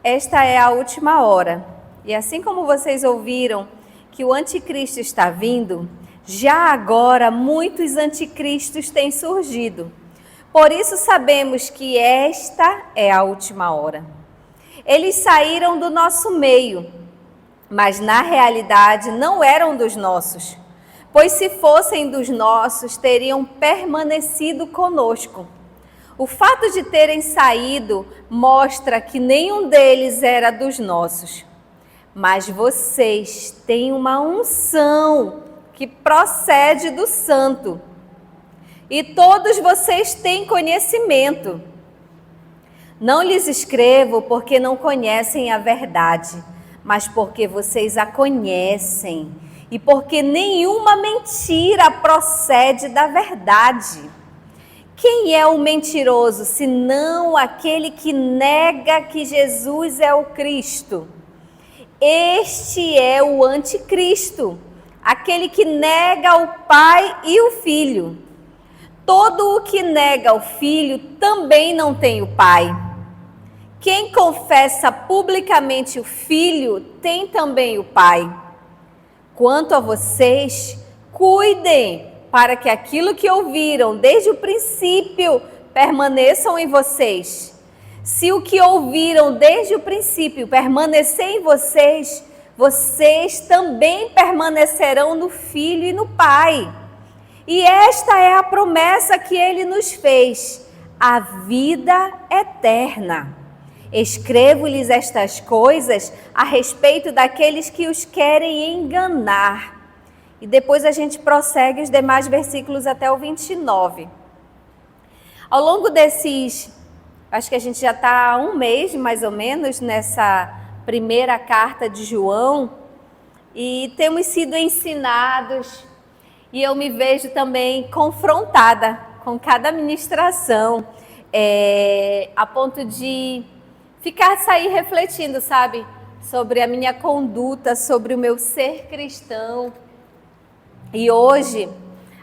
Esta é a última hora. E assim como vocês ouviram que o anticristo está vindo, já agora muitos anticristos têm surgido. Por isso sabemos que esta é a última hora. Eles saíram do nosso meio, mas na realidade não eram dos nossos, pois se fossem dos nossos, teriam permanecido conosco. O fato de terem saído mostra que nenhum deles era dos nossos. Mas vocês têm uma unção que procede do Santo. E todos vocês têm conhecimento. Não lhes escrevo porque não conhecem a verdade, mas porque vocês a conhecem e porque nenhuma mentira procede da verdade. Quem é o mentiroso, senão aquele que nega que Jesus é o Cristo? Este é o anticristo, aquele que nega o Pai e o Filho. Todo o que nega o Filho também não tem o Pai. Quem confessa publicamente o Filho tem também o Pai. Quanto a vocês, cuidem para que aquilo que ouviram desde o princípio permaneçam em vocês. Se o que ouviram desde o princípio permanecer em vocês, vocês também permanecerão no Filho e no Pai. E esta é a promessa que Ele nos fez, a vida eterna. Escrevo-lhes estas coisas a respeito daqueles que os querem enganar. E depois a gente prossegue os demais versículos até o 29. Ao longo desses, acho que a gente já está há um mês mais ou menos nessa primeira carta de João, e temos sido ensinados, e eu me vejo também confrontada com cada ministração, a ponto de sair refletindo, sabe, sobre a minha conduta, sobre o meu ser cristão. E hoje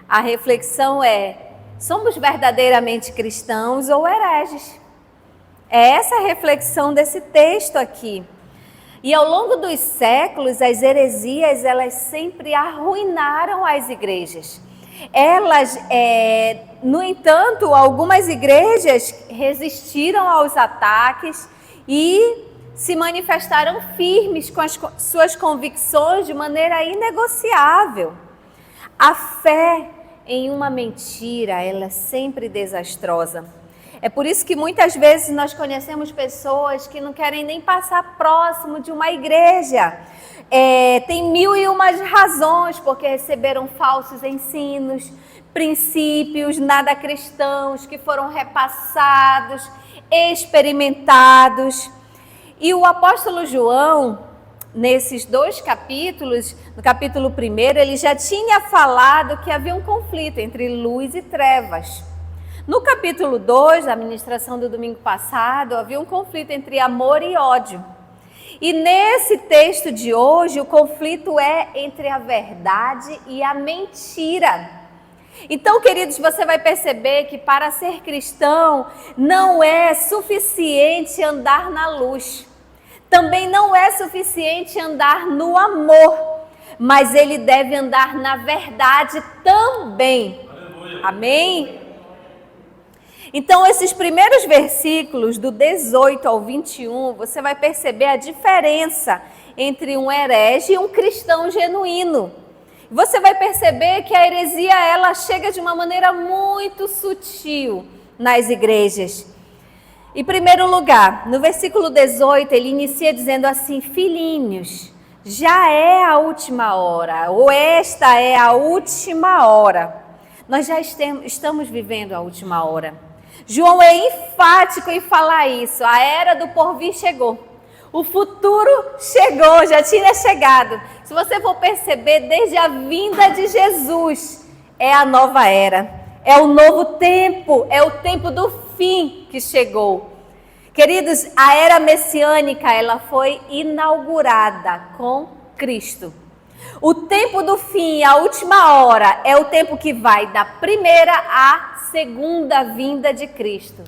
a reflexão é: somos verdadeiramente cristãos ou hereges? É essa a reflexão desse texto aqui. E ao longo dos séculos, as heresias, elas sempre arruinaram as igrejas. No entanto, algumas igrejas resistiram aos ataques e se manifestaram firmes com as suas convicções de maneira inegociável. A fé em uma mentira, ela é sempre desastrosa. É por isso que muitas vezes nós conhecemos pessoas que não querem nem passar próximo de uma igreja. Tem mil e umas razões porque receberam falsos ensinos, princípios nada cristãos que foram repassados, experimentados. E o apóstolo João, nesses 2 capítulos, no capítulo 1, ele já tinha falado que havia um conflito entre luz e trevas. No capítulo 2, da ministração do domingo passado, havia um conflito entre amor e ódio. E nesse texto de hoje, o conflito é entre a verdade e a mentira. Então, queridos, você vai perceber que para ser cristão não é suficiente andar na luz. Também não é suficiente andar no amor, mas ele deve andar na verdade também. Aleluia. Amém? Então, esses primeiros versículos, do 18 ao 21, você vai perceber a diferença entre um herege e um cristão genuíno. Você vai perceber que a heresia, ela chega de uma maneira muito sutil nas igrejas. Em primeiro lugar, no versículo 18, ele inicia dizendo assim: filhinhos, já é a última hora, ou esta é a última hora. Nós já estamos vivendo a última hora. João é enfático em falar isso. A era do porvir chegou. O futuro chegou, já tinha chegado. Se você for perceber, desde a vinda de Jesus, é a nova era. É o novo tempo, é o tempo do fim que chegou. Queridos, a era messiânica, ela foi inaugurada com Cristo. O tempo do fim, a última hora, é o tempo que vai da primeira à segunda vinda de Cristo.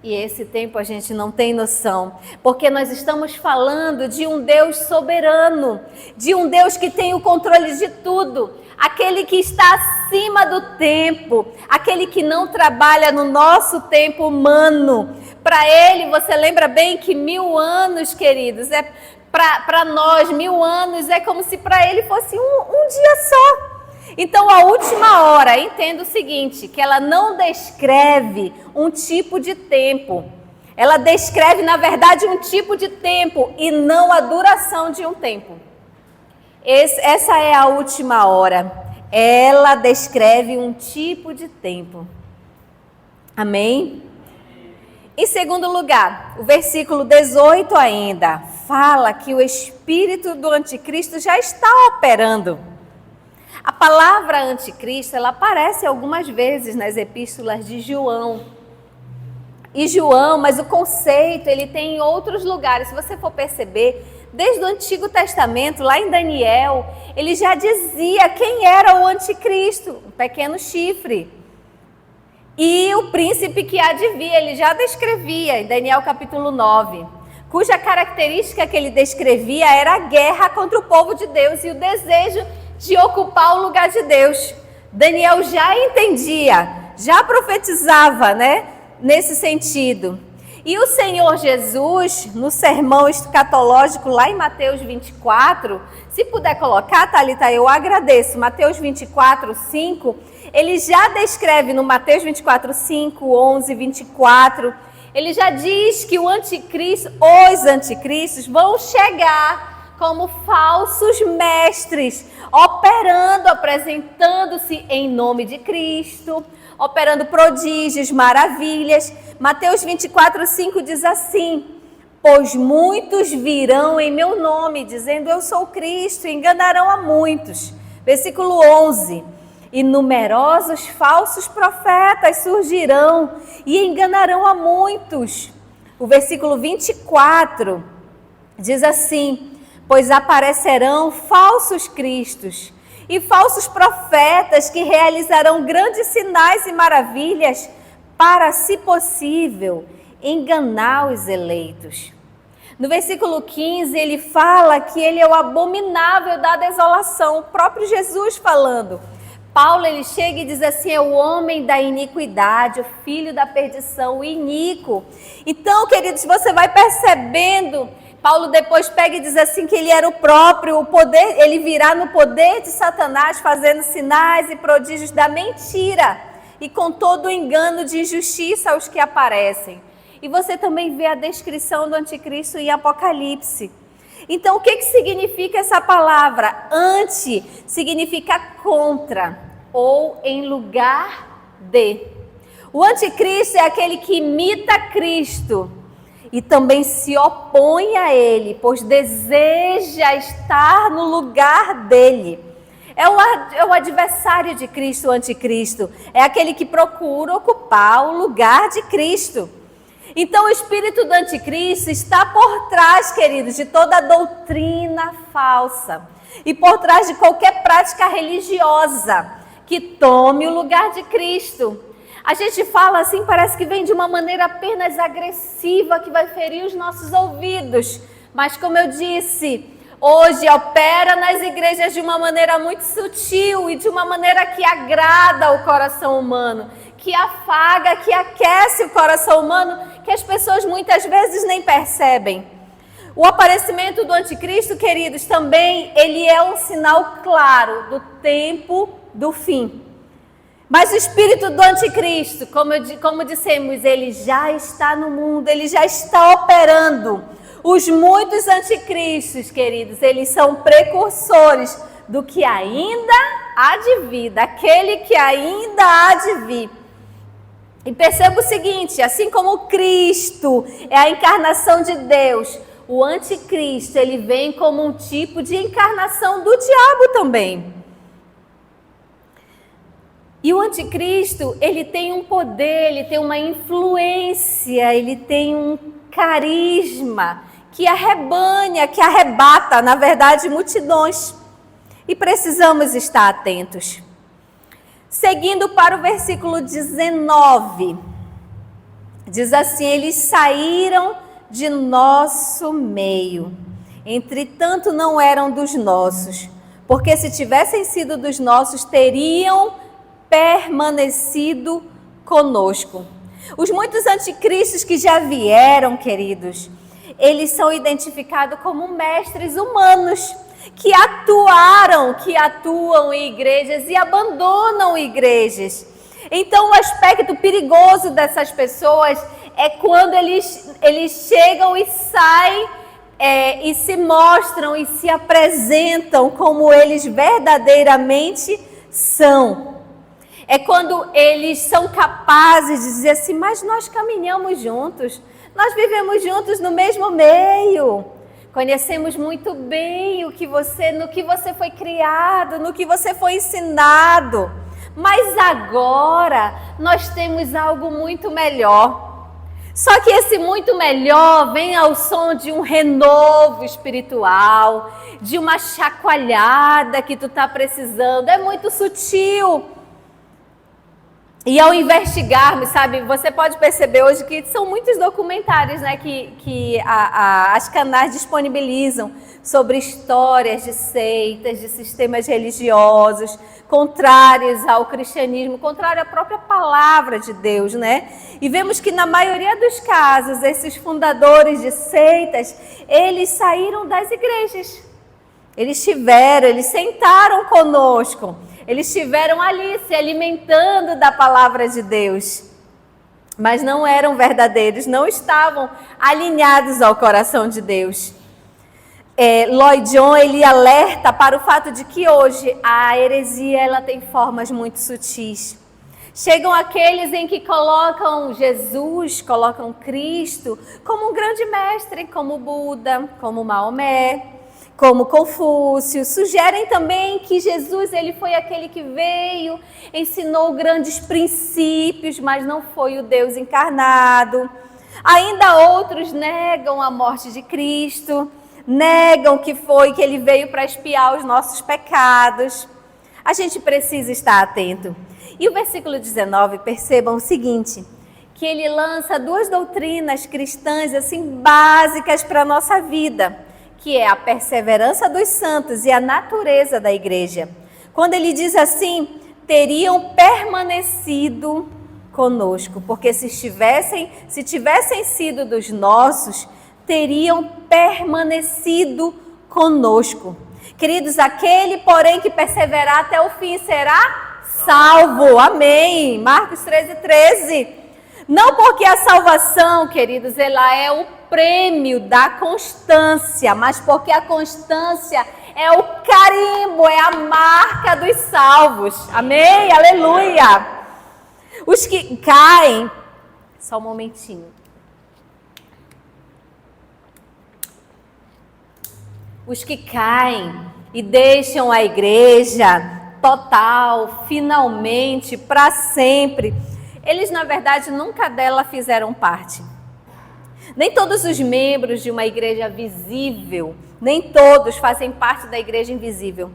E esse tempo a gente não tem noção, porque nós estamos falando de um Deus soberano, de um Deus que tem o controle de tudo, aquele que está acima do tempo, aquele que não trabalha no nosso tempo humano. Para ele, você lembra bem que 1000 anos, queridos, para nós, 1000 anos é como se para ele fosse um dia só. Então, a última hora, entenda o seguinte, que ela não descreve um tipo de tempo. Ela descreve, na verdade, um tipo de tempo e não a duração de um tempo. Essa é a última hora. Ela descreve um tipo de tempo. Amém? Em segundo lugar, o versículo 18 ainda fala que o espírito do anticristo já está operando. A palavra anticristo, ela aparece algumas vezes nas epístolas de João. E João, mas o conceito, ele tem em outros lugares. Se você for perceber, desde o Antigo Testamento, lá em Daniel, ele já dizia quem era o anticristo, o pequeno chifre. E o príncipe que há de vir, ele já descrevia em Daniel capítulo 9, cuja característica que ele descrevia era a guerra contra o povo de Deus e o desejo de ocupar o lugar de Deus. Daniel já entendia, já profetizava, nesse sentido. E o Senhor Jesus, no sermão escatológico lá em Mateus 24, se puder colocar, Thalita, eu agradeço. Mateus 24, 5, ele já descreve no Mateus 24, 5, 11, 24, ele já diz que o anticristo, os anticristos vão chegar como falsos mestres, operando, apresentando-se em nome de Cristo, operando prodígios, maravilhas. Mateus 24, 5 diz assim: pois muitos virão em meu nome, dizendo eu sou Cristo, e enganarão a muitos. Versículo 11: e numerosos falsos profetas surgirão e enganarão a muitos. O versículo 24 diz assim: pois aparecerão falsos cristos e falsos profetas que realizarão grandes sinais e maravilhas para, se possível, enganar os eleitos. No versículo 15, ele fala que ele é o abominável da desolação, o próprio Jesus falando. Paulo, ele chega e diz assim, é o homem da iniquidade, o filho da perdição, o iníquo. Então, queridos, você vai percebendo, Paulo depois pega e diz assim que ele era o próprio, o poder, ele virá no poder de Satanás, fazendo sinais e prodígios da mentira e com todo o engano de injustiça aos que aparecem. E você também vê a descrição do anticristo em Apocalipse. Então, o que significa essa palavra? Anti significa contra ou em lugar de. O anticristo é aquele que imita Cristo e também se opõe a ele, pois deseja estar no lugar dele. É o adversário de Cristo, o anticristo. É aquele que procura ocupar o lugar de Cristo. Então, o espírito do anticristo está por trás, queridos, de toda doutrina falsa e por trás de qualquer prática religiosa que tome o lugar de Cristo. A gente fala assim, parece que vem de uma maneira apenas agressiva, que vai ferir os nossos ouvidos. Mas, como eu disse, hoje opera nas igrejas de uma maneira muito sutil e de uma maneira que agrada o coração humano, que afaga, que aquece o coração humano, que as pessoas muitas vezes nem percebem. O aparecimento do anticristo, queridos, também ele é um sinal claro do tempo do fim. Mas o espírito do anticristo, como dissemos, ele já está no mundo, ele já está operando. Os muitos anticristos, queridos, eles são precursores do que ainda há de vir, daquele que ainda há de vir. E perceba o seguinte, assim como Cristo é a encarnação de Deus, o anticristo, ele vem como um tipo de encarnação do diabo também. E o anticristo, ele tem um poder, ele tem uma influência, ele tem um carisma que arrebanha, que arrebata, na verdade, multidões. E precisamos estar atentos. Seguindo para o versículo 19, Diz assim: eles saíram de nosso meio, entretanto não eram dos nossos, porque se tivessem sido dos nossos, teriam permanecido conosco. Os muitos anticristos que já vieram, queridos, eles são identificados como mestres humanos, que atuam em igrejas e abandonam igrejas. Então, o aspecto perigoso dessas pessoas é quando eles chegam e saem e se mostram e se apresentam como eles verdadeiramente são. É quando eles são capazes de dizer assim: mas nós caminhamos juntos, nós vivemos juntos no mesmo meio, conhecemos muito bem no que você foi criado, no que você foi ensinado, mas agora nós temos algo muito melhor. Só que esse muito melhor vem ao som de um renovo espiritual, de uma chacoalhada que tu está precisando, é muito sutil. E ao investigarmos, sabe, você pode perceber hoje que são muitos documentários, né, que as canais disponibilizam sobre histórias de seitas, de sistemas religiosos, contrários ao cristianismo, contrário à própria palavra de Deus, né? E vemos que na maioria dos casos, esses fundadores de seitas, eles saíram das igrejas. Eles sentaram conosco. Eles estiveram ali se alimentando da palavra de Deus, mas não eram verdadeiros, não estavam alinhados ao coração de Deus. Lloyd Jones, ele alerta para o fato de que hoje a heresia ela tem formas muito sutis. Chegam aqueles em que colocam Jesus, colocam Cristo como um grande mestre, como Buda, como Maomé, como Confúcio. Sugerem também que Jesus ele foi aquele que veio, ensinou grandes princípios, mas não foi o Deus encarnado. Ainda outros negam a morte de Cristo, negam que ele veio para expiar os nossos pecados. A gente precisa estar atento. E o versículo 19, percebam o seguinte, que ele lança duas doutrinas cristãs assim básicas para a nossa vida, que é a perseverança dos santos e a natureza da igreja. Quando ele diz assim, teriam permanecido conosco, porque se tivessem sido dos nossos, teriam permanecido conosco. Queridos, aquele, porém, que perseverar até o fim será salvo. Amém. Marcos 13:13. Não porque a salvação, queridos, ela é o prêmio da constância, mas porque a constância é o carimbo, é a marca dos salvos. Amém? Aleluia! Os que caem... Só um momentinho. Os que caem e deixam a igreja total, finalmente, para sempre, eles, na verdade, nunca dela fizeram parte. Nem todos os membros de uma igreja visível, nem todos fazem parte da igreja invisível,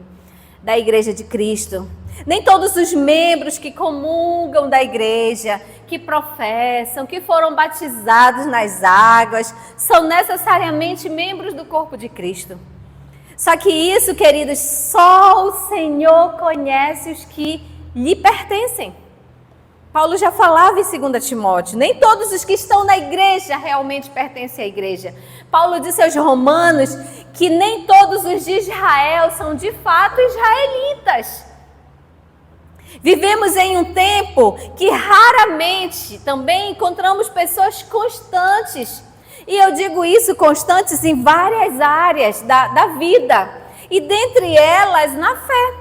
da igreja de Cristo. Nem todos os membros que comungam da igreja, que professam, que foram batizados nas águas, são necessariamente membros do corpo de Cristo. Só que isso, queridos, só o Senhor conhece os que lhe pertencem. Paulo já falava em 2 Timóteo, nem todos os que estão na igreja realmente pertencem à igreja. Paulo disse aos romanos que nem todos os de Israel são de fato israelitas. Vivemos em um tempo que raramente também encontramos pessoas constantes. E eu digo isso, constantes em várias áreas da vida. E dentre elas, na fé.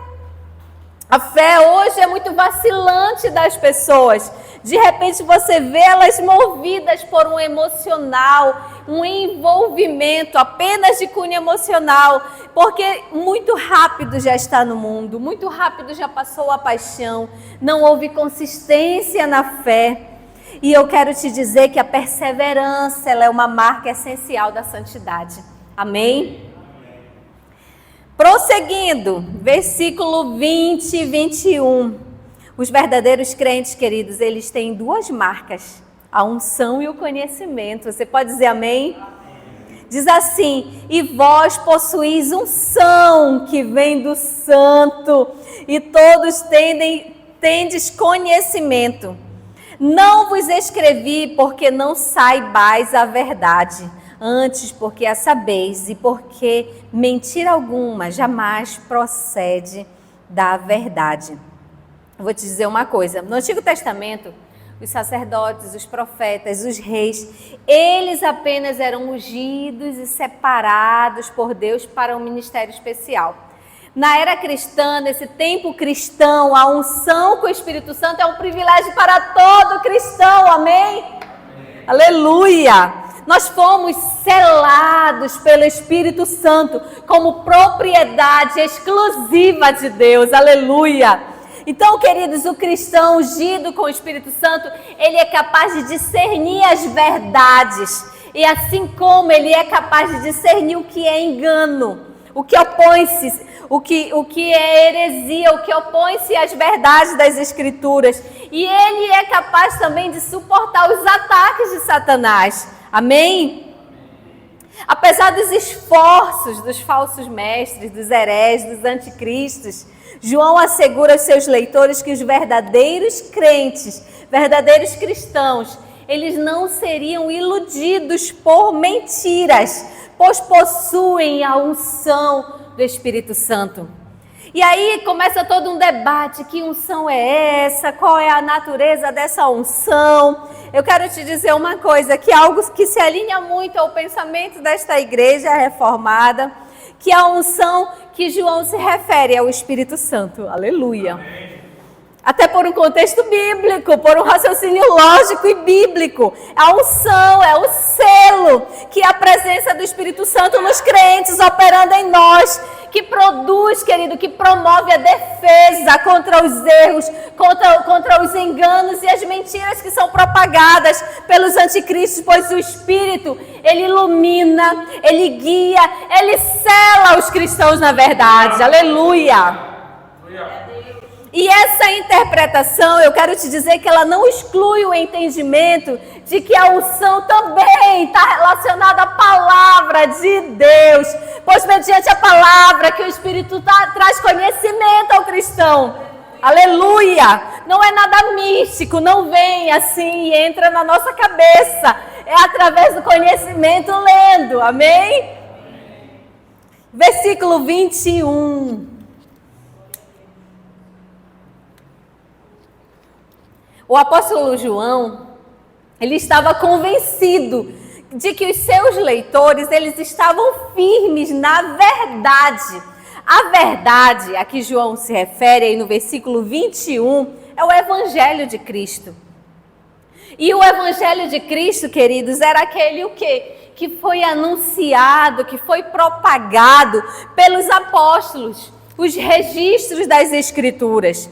A fé hoje é muito vacilante das pessoas. De repente você vê elas movidas por um emocional, um envolvimento apenas de cunho emocional, porque muito rápido já está no mundo, muito rápido já passou a paixão, não houve consistência na fé. E eu quero te dizer que a perseverança ela é uma marca essencial da santidade. Amém? Prosseguindo, versículo 20 e 21. Os verdadeiros crentes, queridos, eles têm duas marcas. A unção e o conhecimento. Você pode dizer amém? Diz assim: e vós possuís unção que vem do Santo, e todos tendes conhecimento. Não vos escrevi porque não saibais a verdade, antes porque a sabeis, e porque mentira alguma jamais procede da verdade. Eu vou te dizer uma coisa: no Antigo Testamento, os sacerdotes, os profetas, os reis, eles apenas eram ungidos e separados por Deus para um ministério especial. Na era cristã, nesse tempo cristão, a unção com o Espírito Santo é um privilégio para todo cristão, amém? Aleluia! Nós fomos selados pelo Espírito Santo como propriedade exclusiva de Deus, aleluia! Então, queridos, o cristão ungido com o Espírito Santo, ele é capaz de discernir as verdades. E assim como ele é capaz de discernir o que é engano, o que opõe-se, o que é heresia, o que opõe-se às verdades das Escrituras. E ele é capaz também de suportar os ataques de Satanás. Amém? Apesar dos esforços dos falsos mestres, dos hereges, dos anticristos, João assegura aos seus leitores que os verdadeiros crentes, verdadeiros cristãos, eles não seriam iludidos por mentiras, pois possuem a unção do Espírito Santo. E aí começa todo um debate: que unção é essa? Qual é a natureza dessa unção? Eu quero te dizer uma coisa, que é algo que se alinha muito ao pensamento desta igreja reformada, que a unção que João se refere é o Espírito Santo. Aleluia. Até por um contexto bíblico, por um raciocínio lógico e bíblico. A unção é o selo que é a presença do Espírito Santo nos crentes operando em nós, que produz, querido, que promove a defesa contra os erros, contra os enganos e as mentiras que são propagadas pelos anticristos, pois o Espírito, ele ilumina, ele guia, ele sela os cristãos na verdade. Aleluia! E essa interpretação, eu quero te dizer que ela não exclui o entendimento de que a unção também está relacionada à palavra de Deus. Pois mediante a palavra que o Espírito traz conhecimento ao cristão. Aleluia! Não é nada místico, não vem assim e entra na nossa cabeça. É através do conhecimento lendo, amém? Versículo 21. O apóstolo João, ele estava convencido de que os seus leitores, eles estavam firmes na verdade. A verdade a que João se refere aí no versículo 21 é o Evangelho de Cristo. E o Evangelho de Cristo, queridos, era aquele o quê? Que foi anunciado, que foi propagado pelos apóstolos, os registros das Escrituras.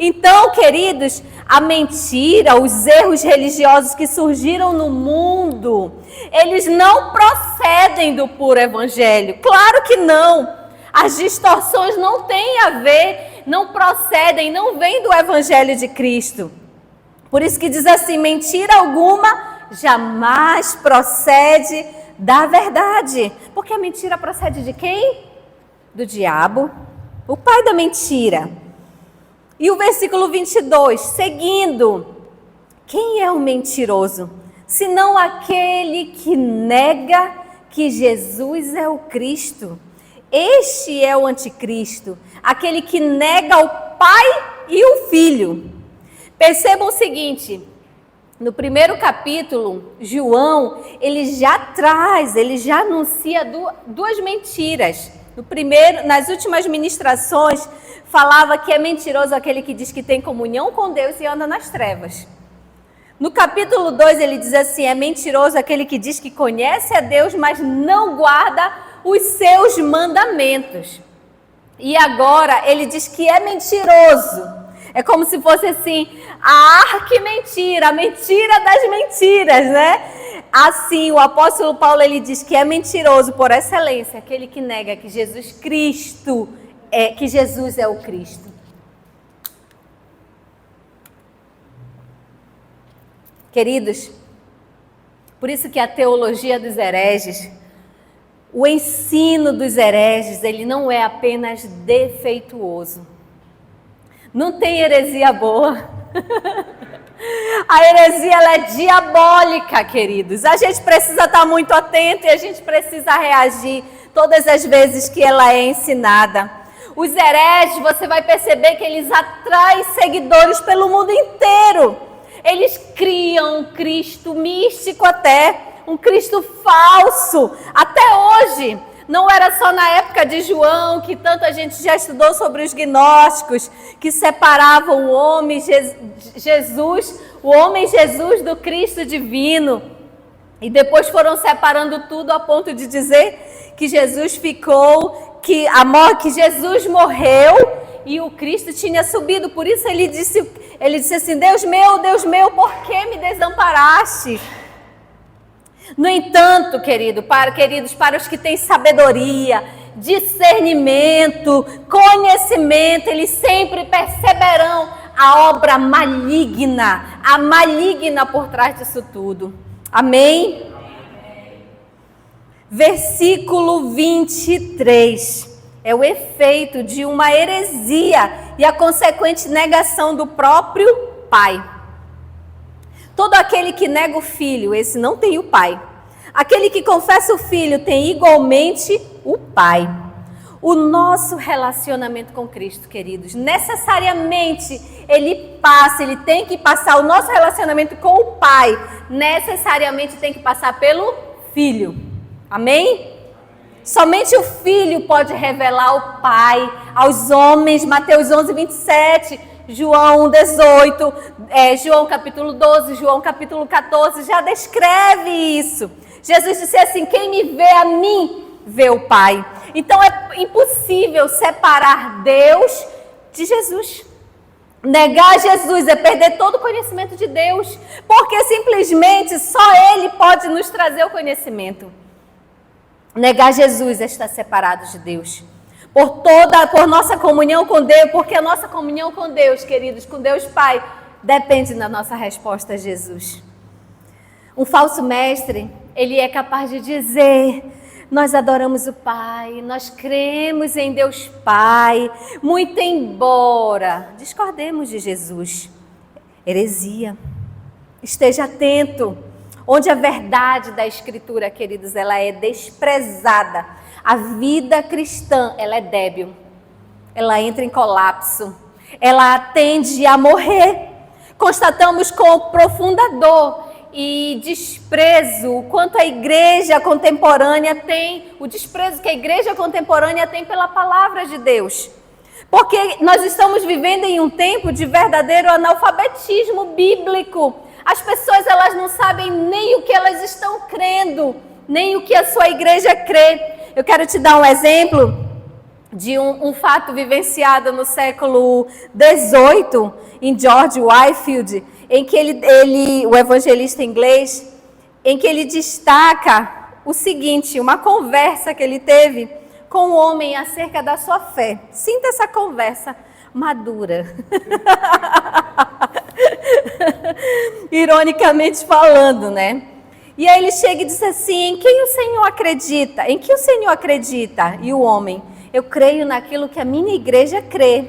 Então, queridos, a mentira, os erros religiosos que surgiram no mundo, eles não procedem do puro evangelho. Claro que não. As distorções não têm a ver, não procedem, não vêm do evangelho de Cristo. Por isso que diz assim: mentira alguma jamais procede da verdade. Porque a mentira procede de quem? Do diabo, o pai da mentira. E o versículo 22, seguindo: quem é o mentiroso, senão aquele que nega que Jesus é o Cristo? Este é o anticristo, aquele que nega o Pai e o Filho. Percebam o seguinte, no primeiro capítulo, João, ele já anuncia duas mentiras. Nas últimas ministrações, falava que é mentiroso aquele que diz que tem comunhão com Deus e anda nas trevas. No capítulo 2, ele diz assim: é mentiroso aquele que diz que conhece a Deus, mas não guarda os seus mandamentos. E agora, ele diz que é mentiroso. É como se fosse assim, a arquimentira, a mentira das mentiras, né? Assim, o apóstolo Paulo, ele diz que é mentiroso por excelência aquele que nega que Jesus é o Cristo. Queridos, Por isso que a teologia dos hereges, o ensino dos hereges, ele não é apenas defeituoso. Não tem heresia boa. A heresia, ela é diabólica, queridos. A gente precisa estar muito atento e a gente precisa reagir todas as vezes que ela é ensinada. Os hereges, você vai perceber que eles atraem seguidores pelo mundo inteiro. Eles criam um Cristo místico até, um Cristo falso, até hoje. Não era só na época de João, que tanta gente já estudou sobre os gnósticos, que separavam o homem Jesus do Cristo divino. E depois foram separando tudo a ponto de dizer que Jesus que Jesus morreu e o Cristo tinha subido. Por isso ele disse assim: Deus meu, por que me desamparaste? No entanto, queridos, para os que têm sabedoria, discernimento, conhecimento, eles sempre perceberão a obra maligna, por trás disso tudo. Amém? Amém. Versículo 23 é o efeito de uma heresia e a consequente negação do próprio Pai. Todo aquele que nega o Filho, esse não tem o Pai. Aquele que confessa o Filho tem igualmente o Pai. O nosso relacionamento com Cristo, queridos, necessariamente ele tem que passar, o nosso relacionamento com o Pai, necessariamente tem que passar pelo Filho. Amém? Somente o Filho pode revelar o Pai aos homens. Mateus 11, 27, João 18, João capítulo 12, João capítulo 14, já descreve isso. Jesus disse assim: quem me vê a mim, vê o Pai. Então é impossível separar Deus de Jesus. Negar Jesus é perder todo o conhecimento de Deus, porque simplesmente só Ele pode nos trazer o conhecimento. Negar Jesus é estar separado de Deus. Por nossa comunhão com Deus, porque a nossa comunhão com Deus, queridos, com Deus Pai, depende da nossa resposta a Jesus. Um falso mestre, ele é capaz de dizer: nós adoramos o Pai, nós cremos em Deus Pai, muito embora discordemos de Jesus. Heresia. Esteja atento. Onde a verdade da Escritura, queridos, ela é desprezada, a vida cristã, ela é débil, ela entra em colapso, ela tende a morrer. Constatamos com profunda dor e desprezo o quanto a igreja contemporânea tem, o desprezo que a igreja contemporânea tem pela palavra de Deus. Porque nós estamos vivendo em um tempo de verdadeiro analfabetismo bíblico. As pessoas, elas não sabem nem o que elas estão crendo, nem o que a sua igreja crê. Eu quero te dar um exemplo de um fato vivenciado no século XVIII, em George Whitefield, em que o evangelista inglês, em que ele destaca o seguinte, uma conversa que ele teve com um homem acerca da sua fé. Sinta essa conversa madura. Ironicamente falando, né? E aí ele chega e diz assim: em quem o Senhor acredita? Em que o Senhor acredita? E o homem: eu creio naquilo que a minha igreja crê.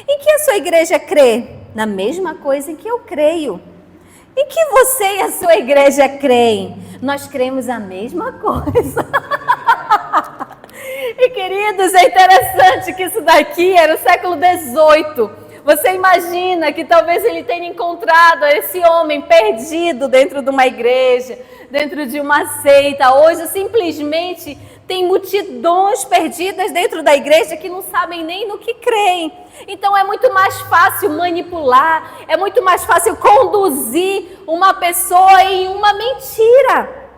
Em que a sua igreja crê? Na mesma coisa em que eu creio. Em que você e a sua igreja creem? Nós cremos a mesma coisa. E queridos, é interessante que isso daqui era o século XVIII. Você imagina que talvez ele tenha encontrado esse homem perdido dentro de uma igreja, dentro de uma seita. Hoje simplesmente tem multidões perdidas dentro da igreja que não sabem nem no que creem. Então é muito mais fácil manipular, é muito mais fácil conduzir uma pessoa em uma mentira.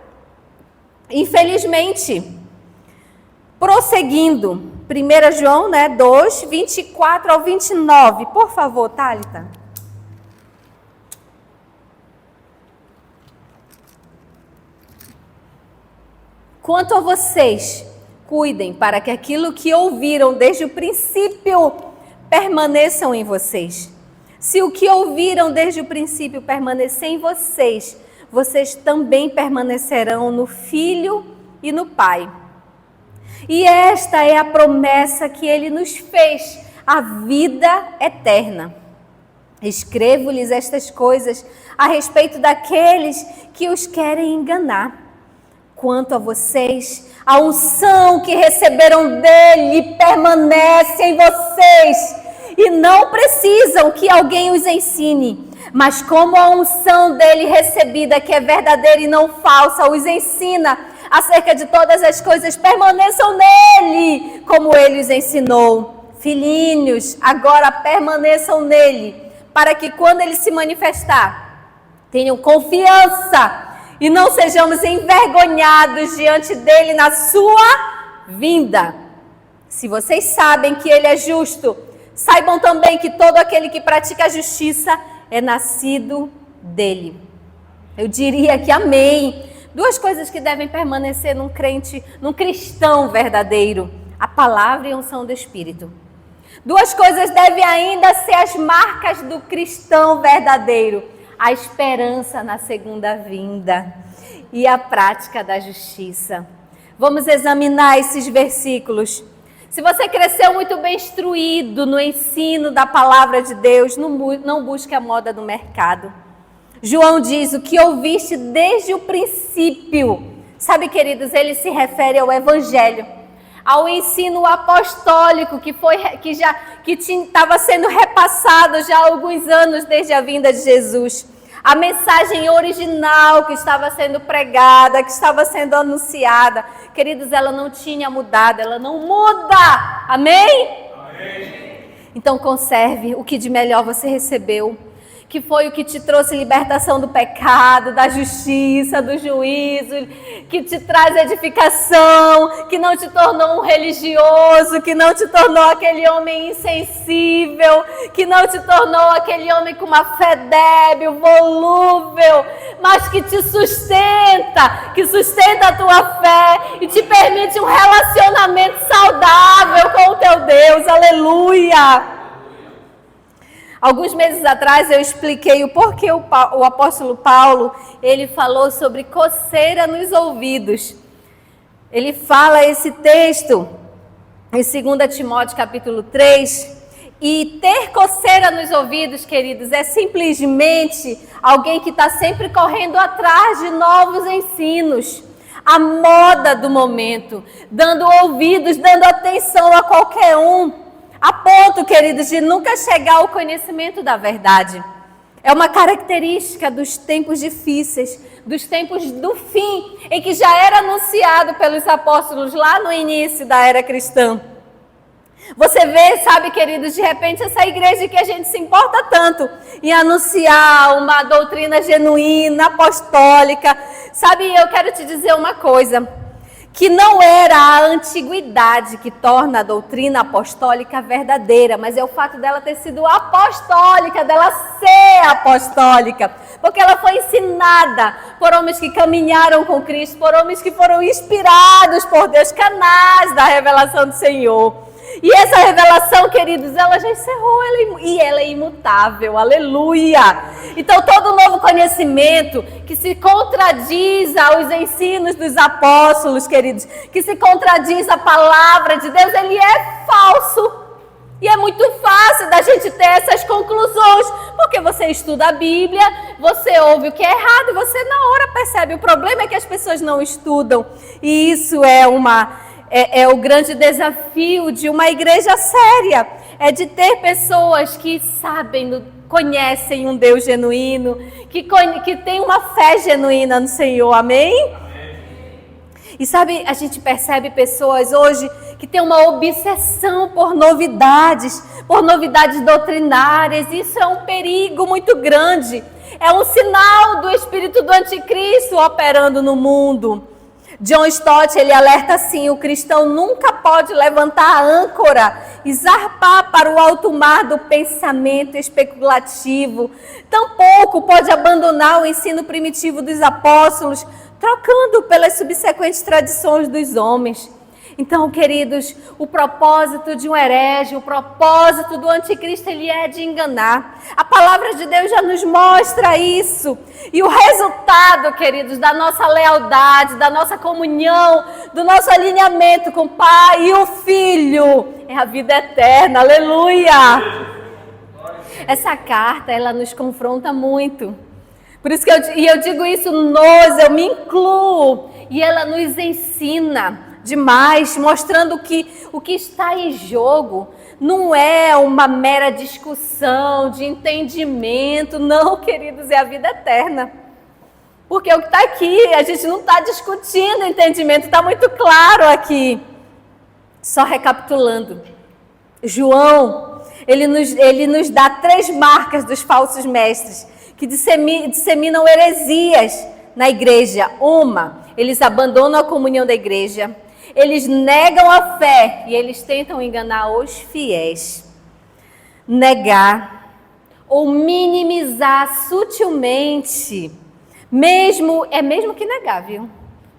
Infelizmente. Prosseguindo, 1 João 2, 24 ao 29. Por favor, Thalita. Quanto a vocês, cuidem para que aquilo que ouviram desde o princípio permaneçam em vocês. Se o que ouviram desde o princípio permanecer em vocês, vocês também permanecerão no Filho e no Pai. E esta é a promessa que ele nos fez, a vida eterna. Escrevo-lhes estas coisas a respeito daqueles que os querem enganar. Quanto a vocês, a unção que receberam dele permanece em vocês e não precisam que alguém os ensine. Mas como a unção dele recebida, que é verdadeira e não falsa, os ensina acerca de todas as coisas, permaneçam nele, como ele os ensinou. Filhinhos, agora permaneçam nele, para que quando ele se manifestar, tenham confiança e não sejamos envergonhados diante dele na sua vinda. Se vocês sabem que ele é justo, saibam também que todo aquele que pratica a justiça é nascido dele. Eu diria que amém. Duas coisas que devem permanecer num crente, num cristão verdadeiro: a palavra e a unção do Espírito. Duas coisas devem ainda ser as marcas do cristão verdadeiro: a esperança na segunda vinda e a prática da justiça. Vamos examinar esses versículos. Se você cresceu muito bem instruído no ensino da palavra de Deus, não busque a moda do mercado. João diz: o que ouviste desde o princípio. Sabe, queridos, ele se refere ao Evangelho, ao ensino apostólico que estava sendo repassado já há alguns anos desde a vinda de Jesus. A mensagem original que estava sendo pregada, que estava sendo anunciada, queridos, ela não tinha mudado, ela não muda. Amém? Amém. Então conserve o que de melhor você recebeu, que foi o que te trouxe libertação do pecado, da justiça, do juízo, que te traz edificação, que não te tornou um religioso, que não te tornou aquele homem insensível, que não te tornou aquele homem com uma fé débil, volúvel, mas que te sustenta, que sustenta a tua fé e te permite um relacionamento saudável com o teu Deus. Aleluia! Alguns meses atrás eu expliquei o porquê o apóstolo Paulo, ele falou sobre coceira nos ouvidos. Ele fala esse texto em 2 Timóteo capítulo 3, e ter coceira nos ouvidos, queridos, é simplesmente alguém que está sempre correndo atrás de novos ensinos, a moda do momento, dando ouvidos, dando atenção a qualquer um, a ponto, queridos, de nunca chegar ao conhecimento da verdade. É uma característica dos tempos difíceis, dos tempos do fim, em que já era anunciado pelos apóstolos lá no início da era cristã. Você vê, sabe, queridos, de repente essa igreja que a gente se importa tanto em anunciar uma doutrina genuína, apostólica. Sabe, eu quero te dizer uma coisa, que não era a antiguidade que torna a doutrina apostólica verdadeira, mas é o fato dela ter sido apostólica, dela ser apostólica, porque ela foi ensinada por homens que caminharam com Cristo, por homens que foram inspirados por Deus, canais da revelação do Senhor. E essa revelação, queridos, ela já encerrou, ela é imutável, aleluia! Então todo novo conhecimento que se contradiz aos ensinos dos apóstolos, queridos, que se contradiz à palavra de Deus, ele é falso. E é muito fácil da gente ter essas conclusões, porque você estuda a Bíblia, você ouve o que é errado e você na hora percebe. O problema é que as pessoas não estudam, e isso é o grande desafio de uma igreja séria, é de ter pessoas que sabem, conhecem um Deus genuíno, que tem uma fé genuína no Senhor, amém? E sabe, a gente percebe pessoas hoje que têm uma obsessão por novidades doutrinárias. Isso é um perigo muito grande, é um sinal do espírito do anticristo operando no mundo. John Stott, ele alerta assim: o cristão nunca pode levantar a âncora e zarpar para o alto mar do pensamento especulativo. Tampouco pode abandonar o ensino primitivo dos apóstolos, trocando pelas subsequentes tradições dos homens. Então, queridos, o propósito de um herege, o propósito do anticristo, ele é de enganar. A palavra de Deus já nos mostra isso. E o resultado, queridos, da nossa lealdade, da nossa comunhão, do nosso alinhamento com o Pai e o Filho, é a vida eterna. Aleluia! Essa carta, ela nos confronta muito. Por isso que eu digo isso, eu me incluo. E ela nos ensina demais, mostrando que o que está em jogo não é uma mera discussão de entendimento, não, queridos, é a vida eterna. Porque o que está aqui, a gente não está discutindo entendimento, está muito claro aqui. Só recapitulando, João, ele nos dá 3 marcas dos falsos mestres que disseminam heresias na igreja. Uma, eles abandonam a comunhão da igreja. Eles negam a fé e eles tentam enganar os fiéis. Negar ou minimizar sutilmente, mesmo que negar, viu?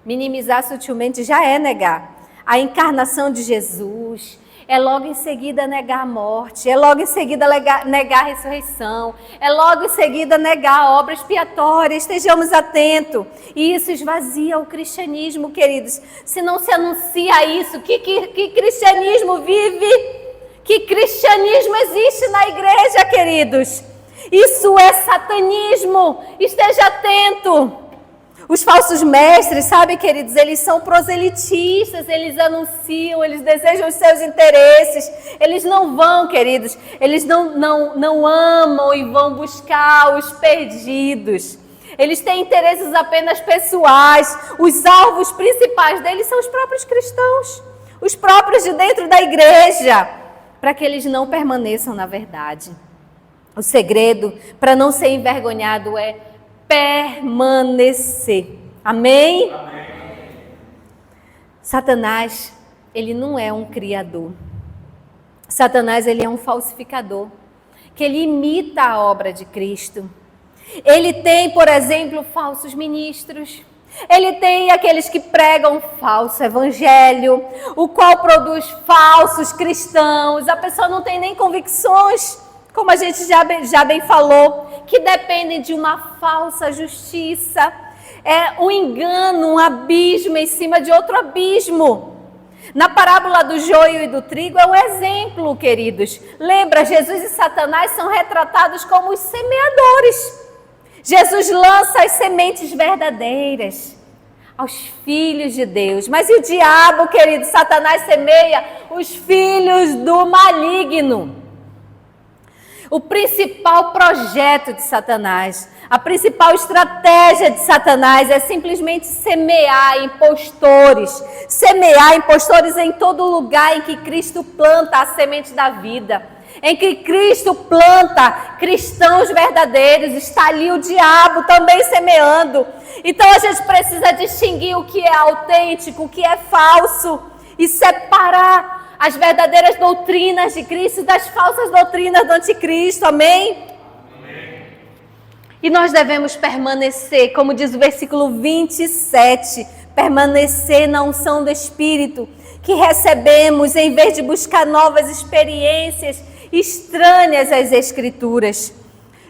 Minimizar sutilmente já é negar a encarnação de Jesus. É logo em seguida negar a morte, é logo em seguida negar a ressurreição, é logo em seguida negar a obra expiatória. Estejamos atentos. E isso esvazia o cristianismo, queridos. Se não se anuncia isso, que cristianismo vive? Que cristianismo existe na igreja, queridos? Isso é satanismo. Esteja atento. Os falsos mestres, sabe, queridos, eles são proselitistas, eles anunciam, eles desejam os seus interesses, eles não vão, queridos, eles não amam e vão buscar os perdidos. Eles têm interesses apenas pessoais, os alvos principais deles são os próprios cristãos, os próprios de dentro da igreja, para que eles não permaneçam na verdade. O segredo para não ser envergonhado é permanecer. Amém? Amém? Satanás, ele não é um criador. Satanás, ele é um falsificador, que ele imita a obra de Cristo. Ele tem, por exemplo, falsos ministros. Ele tem aqueles que pregam falso evangelho, o qual produz falsos cristãos. A pessoa não tem nem convicções, como a gente já bem falou, que dependem de uma falsa justiça. É um engano, um abismo em cima de outro abismo. Na parábola do joio e do trigo é um exemplo, queridos. Lembra, Jesus e Satanás são retratados como os semeadores. Jesus lança as sementes verdadeiras aos filhos de Deus. Mas e o diabo, querido? Satanás semeia os filhos do maligno. O principal projeto de Satanás, a principal estratégia de Satanás é simplesmente semear impostores em todo lugar em que Cristo planta a semente da vida, em que Cristo planta cristãos verdadeiros. Está ali o diabo também semeando. Então a gente precisa distinguir o que é autêntico, o que é falso e separar as verdadeiras doutrinas de Cristo das falsas doutrinas do anticristo. Amém? Amém. E nós devemos permanecer, como diz o versículo 27, permanecer na unção do Espírito que recebemos, em vez de buscar novas experiências estranhas às Escrituras.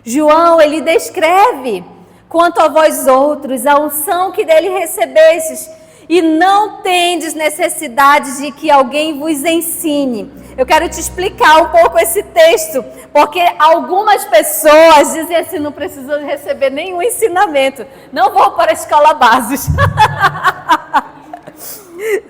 João, ele descreve: quanto a vós outros, a unção que dele recebestes, e não tendes necessidade de que alguém vos ensine. Eu quero te explicar um pouco esse texto, porque algumas pessoas dizem assim: não preciso receber nenhum ensinamento, não vou para a escola básica.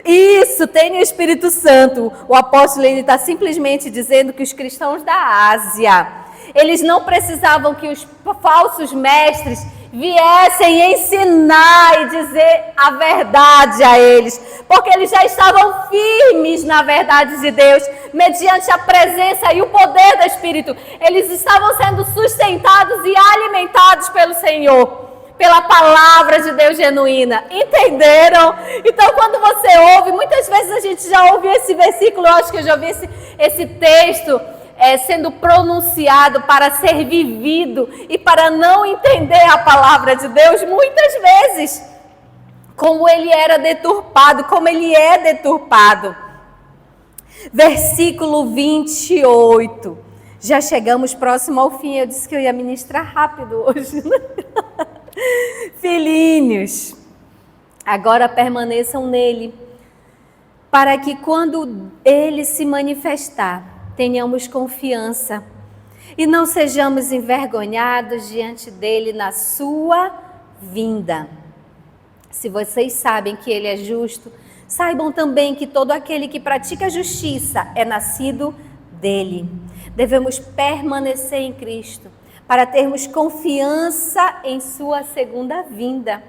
Isso, tem o Espírito Santo. O apóstolo está simplesmente dizendo que os cristãos da Ásia, eles não precisavam que os falsos mestres viessem ensinar e dizer a verdade a eles, porque eles já estavam firmes na verdade de Deus, mediante a presença e o poder do Espírito. Eles estavam sendo sustentados e alimentados pelo Senhor, pela palavra de Deus genuína. Entenderam? Então, quando você ouve, muitas vezes a gente já ouve esse versículo, eu acho que eu já ouvi esse texto sendo pronunciado para ser vivido e para não entender a palavra de Deus, muitas vezes. como ele era deturpado, como ele é deturpado. Versículo 28. Já chegamos próximo ao fim. Eu disse que eu ia ministrar rápido hoje. Filhinhos, agora permaneçam nele, para que quando ele se manifestar, tenhamos confiança e não sejamos envergonhados diante dele na sua vinda. Se vocês sabem que ele é justo, saibam também que todo aquele que pratica a justiça é nascido dele. Devemos permanecer em Cristo para termos confiança em sua segunda vinda.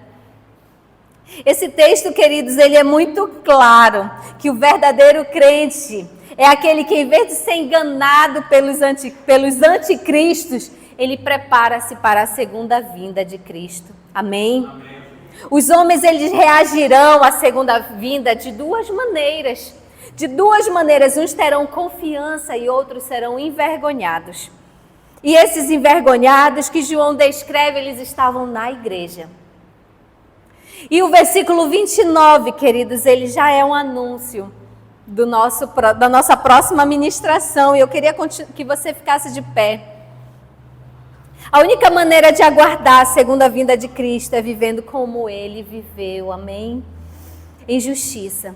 Esse texto, queridos, ele é muito claro, que o verdadeiro crente é aquele que, em vez de ser enganado pelos anticristos, ele prepara-se para a segunda vinda de Cristo. Amém? Amém. Os homens, eles reagirão à segunda vinda de duas maneiras. De duas maneiras, uns terão confiança e outros serão envergonhados. E esses envergonhados que João descreve, eles estavam na igreja. E o versículo 29, queridos, ele já é um anúncio da nossa próxima ministração. E eu queria que você ficasse de pé. A única maneira de aguardar a segunda vinda de Cristo é vivendo como ele viveu, amém? Em justiça.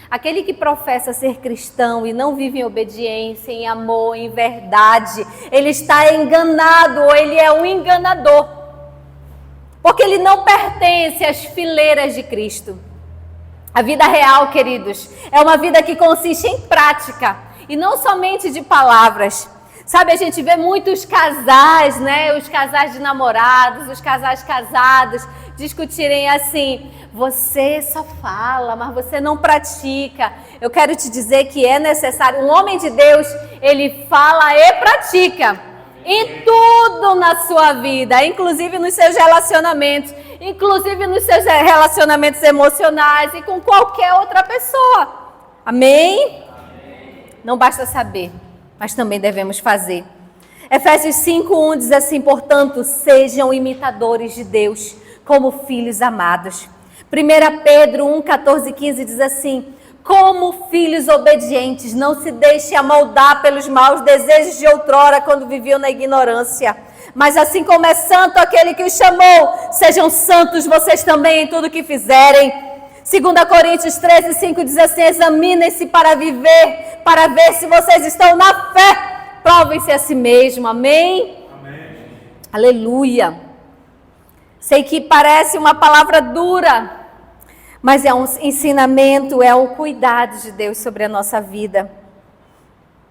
Aquele que professa ser cristão e não vive em obediência, em amor, em verdade, ele está enganado ou ele é um enganador. Porque ele não pertence às fileiras de Cristo. A vida real, queridos, é uma vida que consiste em prática e não somente de palavras. Sabe, a gente vê muitos casais, né? Os casais de namorados, os casais casados discutirem assim: você só fala, mas você não pratica. Eu quero te dizer que é necessário. Um homem de Deus, ele fala e pratica em tudo na sua vida, inclusive nos seus relacionamentos, inclusive nos seus relacionamentos emocionais e com qualquer outra pessoa. Amém? Amém. Não basta saber, mas também devemos fazer. Efésios 5:1 diz assim: portanto, sejam imitadores de Deus como filhos amados. 1 Pedro 1:14-15 diz assim: como filhos obedientes, não se deixe amoldar pelos maus desejos de outrora quando viviam na ignorância. Mas assim como é santo aquele que os chamou, sejam santos vocês também em tudo que fizerem. 2 Coríntios 13:5 diz assim: examinem-se para ver se vocês estão na fé. Provem-se a si mesmo. Amém? Amém. Aleluia. Sei que parece uma palavra dura, mas é um ensinamento, é um cuidado de Deus sobre a nossa vida.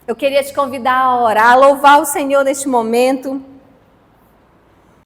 Eu queria te convidar a orar, a louvar o Senhor neste momento.